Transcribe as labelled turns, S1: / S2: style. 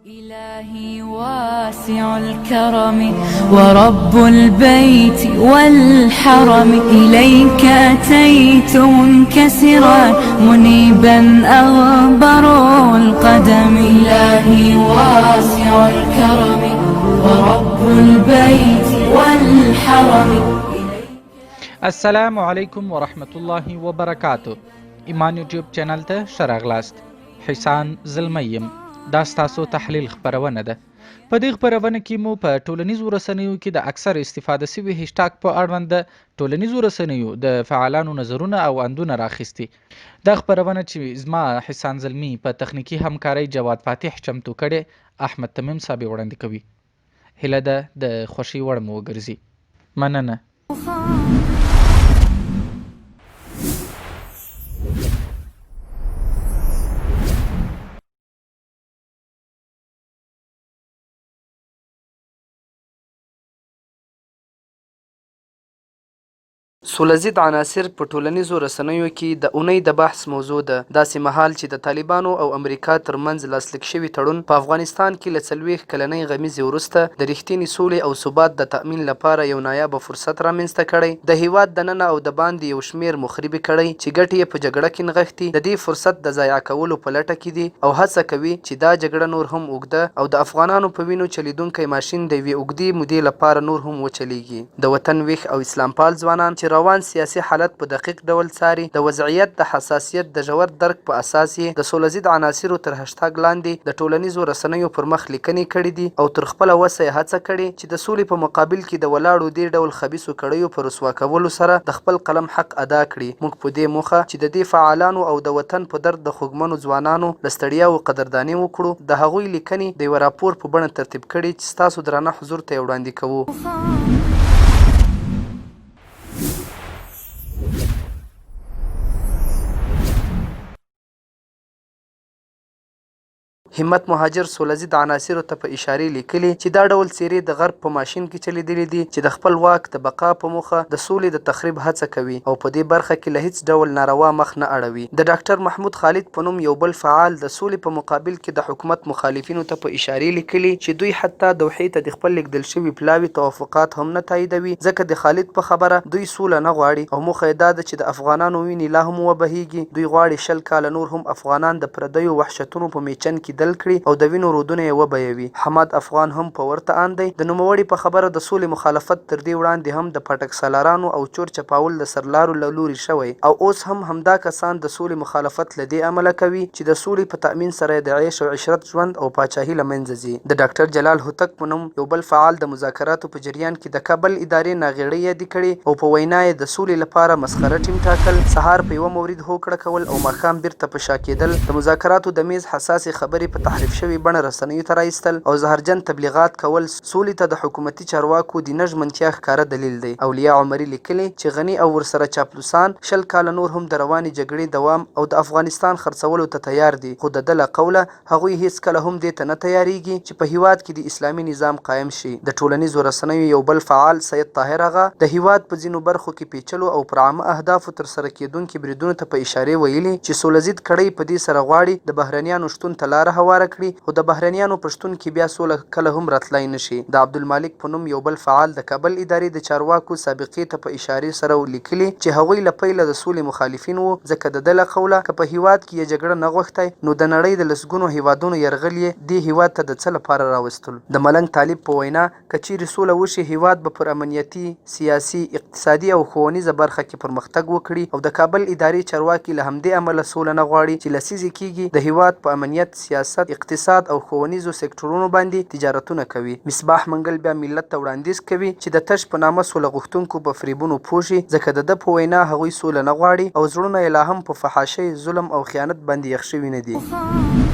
S1: إلهي واسع الكرم ورب البيت والحرم إليك أتيت منكسرا منيبا أغبر القدم إلهي واسع الكرم ورب البيت والحرم.
S2: السلام علیکم ورحمت الله وبرکاتو. ایمان یوټیوب چینل ته ښه راغلاست. حسان زلمیم دا ستاسو تحلیل خپرونه ده. په دې خپرونه کې مو په ټولنیزو رسنیو کې د اکثر استفاده شوي هشټاګ په اړوند د ټولنیزو رسنیو د فعالانو نظرونه او اندونه راخیستي. دا خپرونه چې زما حسان زلمی په تخنیکی همکارۍ جواد فاتح چمتو کړي، احمد تمیم صاحب وړاندې کوي. هیله ده د خوښۍ وړ مو وګرځي. مننه.
S3: سوله‌ضد عناصر په ټولنیزو رسنیو کې د اونۍ د بحث موضوع ده. داسې مهال چې د طالبانو او امریکا ترمنځ لاسلیک شوي تړون په افغانستان کې له 40 کلنۍ غمیزې وروسته د رښتینې سولې او ثبات د تأمین لپاره یو نایابه فرصت رامنځته کړی. د هیواد دننه او د باندې یو شمېر مخربي کړی چې ګټې یې په جګړه کې نغښتي د دې فرصت د ضایع کولو په لټه کې دي او هڅه کوي چې دا جګړه نور هم اوږده او د افغانانو په وینو چلیدونکی ماشین د یوې اوږدې مودې لپاره نور هم وچلیږي. د وطن ویښ او اسلام پال ځوانان چې روان سیاسي حالت په دقیق ډول څاري، د وضعیت د حساسیت د ژور درک په اساس یې د سوله‌ضد عناصرو تر هشټاګ لاندې د ټولنیزو رسنیو پر مخ لیکنې کړي دي او تر خپله وسه یې هڅه کړې چې د سولې په مقابل کې د ولاړو دې ډول خبیثو کړیو په رسوا کولو سره د خپل قلم حق ادا کړي. موږ په دې موخه چې د دې فعالانو او د وطن په درد د خوږمنو ځوانانو له ستړیاو قدرداني وکړو، د هغوی لیکنې د یوه راپور په بڼه ترتیب کړي چې ستاسو درانه حضور ته یې وړاندې کوو. همت مهاجر سوله‌ضد عناصرو ته په اشارې لیکلي چې دا ډول څیرې د غرب په ماشین کې چلیدلې دي چې د خپل واک د بقا په موخه د سولې د تخریب هڅه کوي او په دې برخه کې له هیڅ ډول ناروا مخ نه اړوي. د ډاکټر محمود خالد په نوم یو بل فعال د سولې په مقابل کې د حکومت مخالفینو ته په اشارې لیکلي چې دوی حتی دوحې ته د خپل لیږدل شوي پلاوي توافقات هم نه تاییدوي، ځکه د خالد په خبره دوی سوله نه غواړي او موخه یې دا ده چې د افغانانو وینې لا هم وبهیږي. دوی غواړي 20 کاله نور هم افغانان د پردیو وحشتونو په میچن کې کړي او د وینو رودونه یې وبهوي. حماد افغان هم په ورته ان دی. د نوموړي په خبره د سولې مخالفت تر دې وړاندې هم د پټک سالارانو او چور چپاول د سرلارو له لوري شوی او اوس هم همدا کسان د سولې مخالفت له دې امله کوي چې د سولې په تأمین سره د عیش او عشرت ژوند او پاچاهي له منځه ځي. د ډاکټر جلال هوتک په نوم یو بل فعال د مذاکراتو په جریان کې د کابل ادارې ناغېړۍ یادې کړې او په وینا یې د سولې لپاره مسخره ټیم ټاکل، سهار په یوه مورید هوکړه کول او ماښام بیرته په شا کېدل، د مذاکراتو د میز حساسې خبرې په تحریف شوي بڼه رسنیو ته راایستل او زهرجن تبلیغات کول سولې ته د حکومتي چارواکو د نه ژمنتیا ښکاره دلیل دی. اولیاء عمري لیکلي چې غني او ورسره چاپلوسان 20 کاله نور هم د روانې جګړې دوام او د افغانستان خرڅولو ته تیار دي، خو د ده له قوله هغوی هیڅکله هم دې ته نه تیاریږي چې په هیواد کې د اسلامي نظام قایم شي. د ټولنیزو رسنیو یو بل فعال سید طاهر اغا د هیواد په ځینو برخو کې پیچلو او پر عامه اهدافو ترسره کېدونکي بریدونو ته په اشارې ویلي چې سوله‌ضد کړۍ په دې سره غواړي د بهرنیانو شتون ته لاره هواره کړي، خو د بهرنیانو په شتون کې بیا سوله کله هم راتلی نشي. د عبدالمالک په نوم یو بل فعال د کابل ادارې د چارواکو سابقې ته په اشارې سره لیکلي چې هغوی له پیله د سولې مخالفین وو، ځکه د ده له قوله که په هیواد کې یې جګړه نه غوښتی نو د نړۍ د لسګونو هیوادونو یرغل یې دې هیواد ته د څه لپاره راوستلو. د ملنګ طالب په وینا که چیرې سوله وشي هیواد به پر امنیتي، سیاسي، اقتصادي او ښوونیزه برخه کې پرمختګ وکړي او د کابل ادارې چارواکي له همدې امله سوله نه غواړي چې لسیزې کېږي د هیواد په امنیت، سیاست، اقتصاد او ښوونیزو سکتورونو باندې تجارتونه کوي. مصباح منګل بیا ملت ته وړاندیز کوي چې د تش په نامه سوله غوښتونکو په فریبونو پوه شي، ځکه د ده په وینا هغوی سوله نه غواړي او زړونه یې لا هم په فحاشۍ، ظلم او خیانت باندې یخ شوي نه دي.